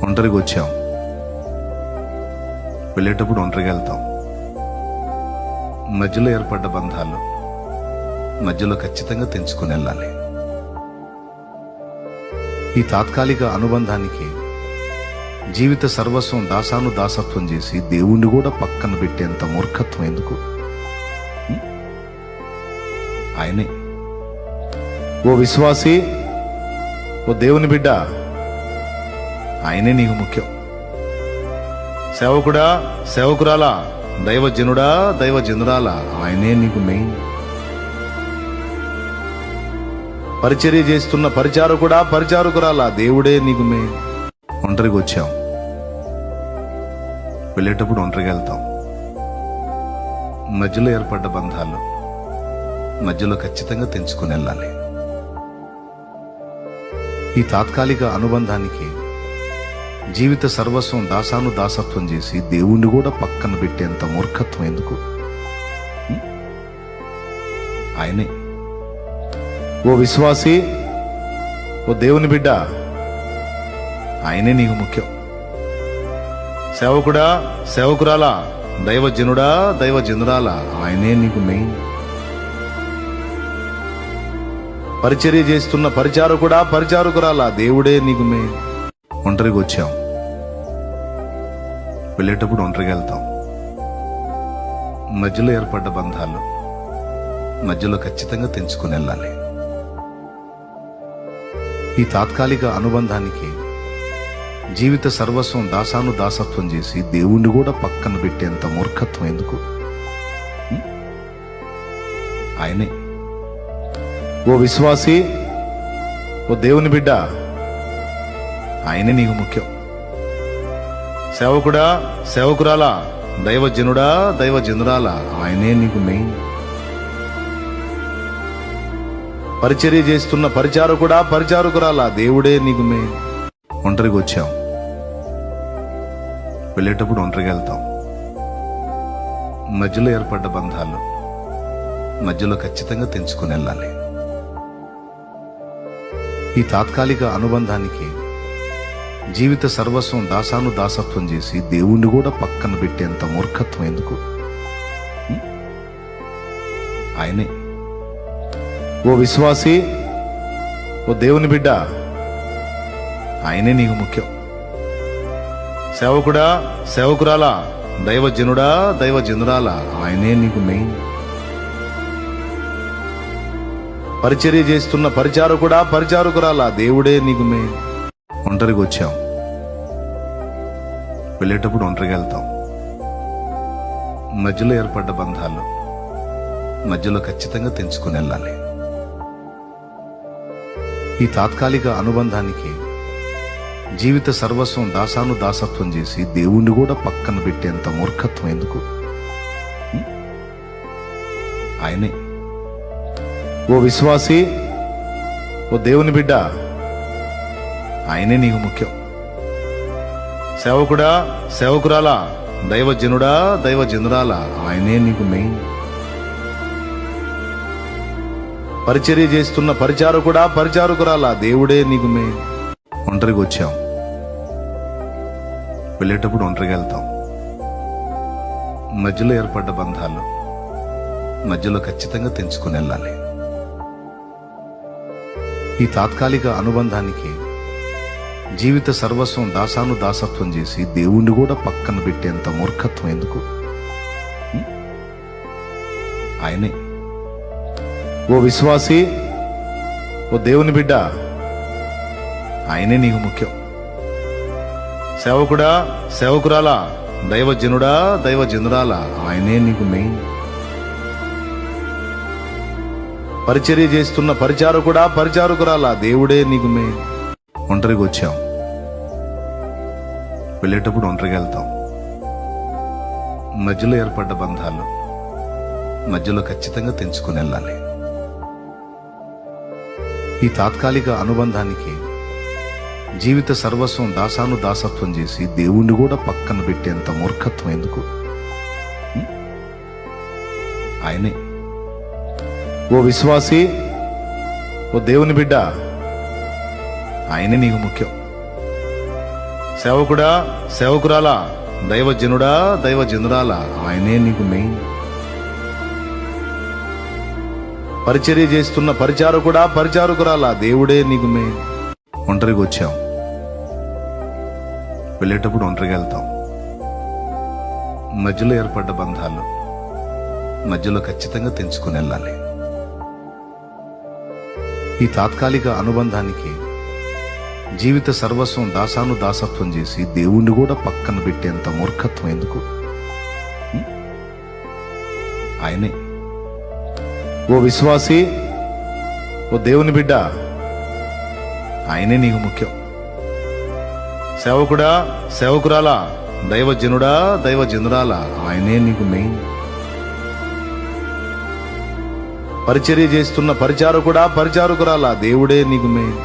ఒంటరిగా వచ్చాం, వెళ్ళేటప్పుడు ఒంటరిగా వెళ్తాం. మధ్యలో ఏర్పడ్డ బంధాలు మధ్యలో ఖచ్చితంగా తెంచుకొని వెళ్ళాలి. ఈ తాత్కాలిక అనుబంధానికి జీవిత సర్వస్వం దాసత్వం చేసి దేవుణ్ణి కూడా పక్కన పెట్టేంత మూర్ఖత్వం ఎందుకు? ఆయనే. ఓ విశ్వాసి, ఓ దేవుని బిడ్డ, ఆయనే నీకు ముఖ్యం. సేవకుడా, సేవకురాలా, దైవజనుడా, దైవజనురాలా, ఆయనే నీకు మెయిన్. పరిచర్య చేస్తున్న పరిచారకుడా, పరిచారకురాలా, దేవుడే నీకు మెయిన్. ఒంటరిగా వచ్చాం, వెళ్ళేటప్పుడు ఒంటరిగా వెళ్తాం. మధ్యలో ఏర్పడ్డ బంధాలు మధ్యలో ఖచ్చితంగా తెంచుకొని వెళ్ళాలి. ఈ తాత్కాలిక అనుబంధానికి జీవిత సర్వస్వం దాసత్వం చేసి దేవుణ్ణి కూడా పక్కన పెట్టేంత మూర్ఖత్వం ఎందుకు? ఆయనే. ఓ విశ్వాసి, ఓ దేవుని బిడ్డ, ఆయనే నీకు ముఖ్యం. సేవకుడా, సేవకురాలా, దైవజనుడా, దైవజనురాలా, ఆయనే నీకు మెయిన్. పరిచర్య చేస్తున్న పరిచారకుడా, పరిచారకురాలా, దేవుడే నీకు మెయిన్. ఒంటరిగా వచ్చాం, వెళ్ళేటప్పుడు ఒంటరిగా వెళ్తాం. మధ్యలో ఏర్పడ్డ బంధాలు మధ్యలో ఖచ్చితంగా తెంచుకొని వెళ్ళాలి. ఈ తాత్కాలిక అనుబంధానికి జీవిత సర్వస్వం దాసత్వం చేసి దేవుణ్ణి కూడా పక్కన పెట్టేంత మూర్ఖత్వం ఎందుకు? ఆయనే. ఓ విశ్వాసి, ఓ దేవుని బిడ్డ, ఆయనే నీకు ముఖ్యం. సేవకుడా, సేవకురాలా, దైవజనుడా, దైవజనురాలా, ఆయనే నీకు మెయిన్. పరిచర్య చేస్తున్న పరిచారకుడా, పరిచారకురాలా, దేవుడే నీకు మెయిన్. ఒంటరిగా వచ్చాం, వెళ్ళేటప్పుడు ఒంటరిగా వెళ్తాం. మధ్యలో ఏర్పడ్డ బంధాలు మధ్యలో ఖచ్చితంగా తెంచుకొని వెళ్ళాలి. ఈ తాత్కాలిక అనుబంధానికి జీవిత సర్వస్వం దాసత్వం చేసి దేవుణ్ణి కూడా పక్కన పెట్టేంత మూర్ఖత్వం ఎందుకు? ఆయనే. ఓ విశ్వాసి, ఓ దేవుని బిడ్డ, ఆయనే నీకు ముఖ్యం. సేవకుడా, సేవకురాలా, దైవజనుడా, దైవజనురాలా, ఆయనే నీకు మెయిన్. పరిచర్య చేస్తున్న పరిచారకుడా, పరిచారకురాలా, దేవుడే నీకు మెయిన్. ఒంటరిగా వచ్చాం, వెళ్ళేటప్పుడు ఒంటరిగా వెళ్తాం. మధ్యలో ఏర్పడ్డ బంధాలు మధ్యలో ఖచ్చితంగా తెంచుకొని వెళ్ళాలి. ఈ తాత్కాలిక అనుబంధానికి జీవిత సర్వస్వం దాసత్వం చేసి దేవుణ్ణి కూడా పక్కన పెట్టేంత మూర్ఖత్వం ఎందుకు? ఆయనే. ఓ విశ్వాసి, ఓ దేవుని బిడ్డ, ఆయనే నీకు ముఖ్యం. సేవకుడా, సేవకురాలా, దైవజనుడా, దైవజనురాలా, ఆయనే నీకు మెయిన్. పరిచర్య చేస్తున్న పరిచారకుడా, పరిచారకురాలా, దేవుడే నీకు మెయిన్. ఒంటరిగా వచ్చాం, వెళ్ళేటప్పుడు ఒంటరిగా వెళ్తాం. మధ్యలో ఏర్పడ్డ బంధాలు మధ్యలో ఖచ్చితంగా తెంచుకొని వెళ్ళాలి. ఈ తాత్కాలిక అనుబంధానికి జీవిత సర్వస్వం దాసత్వం చేసి దేవుణ్ణి కూడా పక్కన పెట్టేంత మూర్ఖత్వం ఎందుకు? ఆయనే. ఓ విశ్వాసి, ఓ దేవుని బిడ్డ, ఆయనే నీకు ముఖ్యం. సేవకుడా, సేవకురాలా, దైవజనుడా, దైవజనురాలా, ఆయనే నీకు మెయిన్. పరిచర్య చేస్తున్న పరిచారకుడా, పరిచారకురాలా, దేవుడే నీకు మెయిన్. ఒంటరిగా వచ్చాం, వెళ్ళేటప్పుడు ఒంటరిగా వెళ్తాం. మధ్యలో ఏర్పడ్డ బంధాలు మధ్యలో ఖచ్చితంగా తెంచుకొని వెళ్ళాలి. ఈ తాత్కాలిక అనుబంధానికి జీవిత సర్వస్వం దాసత్వం చేసి దేవుణ్ణి కూడా పక్కన పెట్టేంత మూర్ఖత్వం ఎందుకు? ఆయనే. ఓ విశ్వాసి, ఓ దేవుని బిడ్డ, ఆయనే నీకు ముఖ్యం. సేవకుడా, సేవకురాలా, దైవజనుడా, దైవజనురాలా, ఆయనే నీకు మెయిన్. పరిచర్య చేస్తున్న పరిచారకుడా, పరిచారకురాలా, దేవుడే నీకు మెయిన్. ఒంటరిగా వచ్చాం, వెళ్ళేటప్పుడు ఒంటరిగా వెళ్తాం. మధ్యలో ఏర్పడ్డ బంధాలు మధ్యలో ఖచ్చితంగా తెంచుకొని వెళ్ళాలి. ఈ తాత్కాలిక అనుబంధానికి జీవిత సర్వస్వం దాసత్వం చేసి దేవుణ్ణి కూడా పక్కన పెట్టేంత మూర్ఖత్వం ఎందుకు? ఆయనే. ఓ విశ్వాసి, ఓ దేవుని బిడ్డ, ఆయనే నీకు ముఖ్యం. సేవకుడా, సేవకురాలా, దైవజనుడా, దైవజనురాలా, ఆయనే నీకు మెయిన్. పరిచర్య చేస్తున్న పరిచారకుడా, పరిచారకురాలా, దేవుడే నీకు మెయిన్.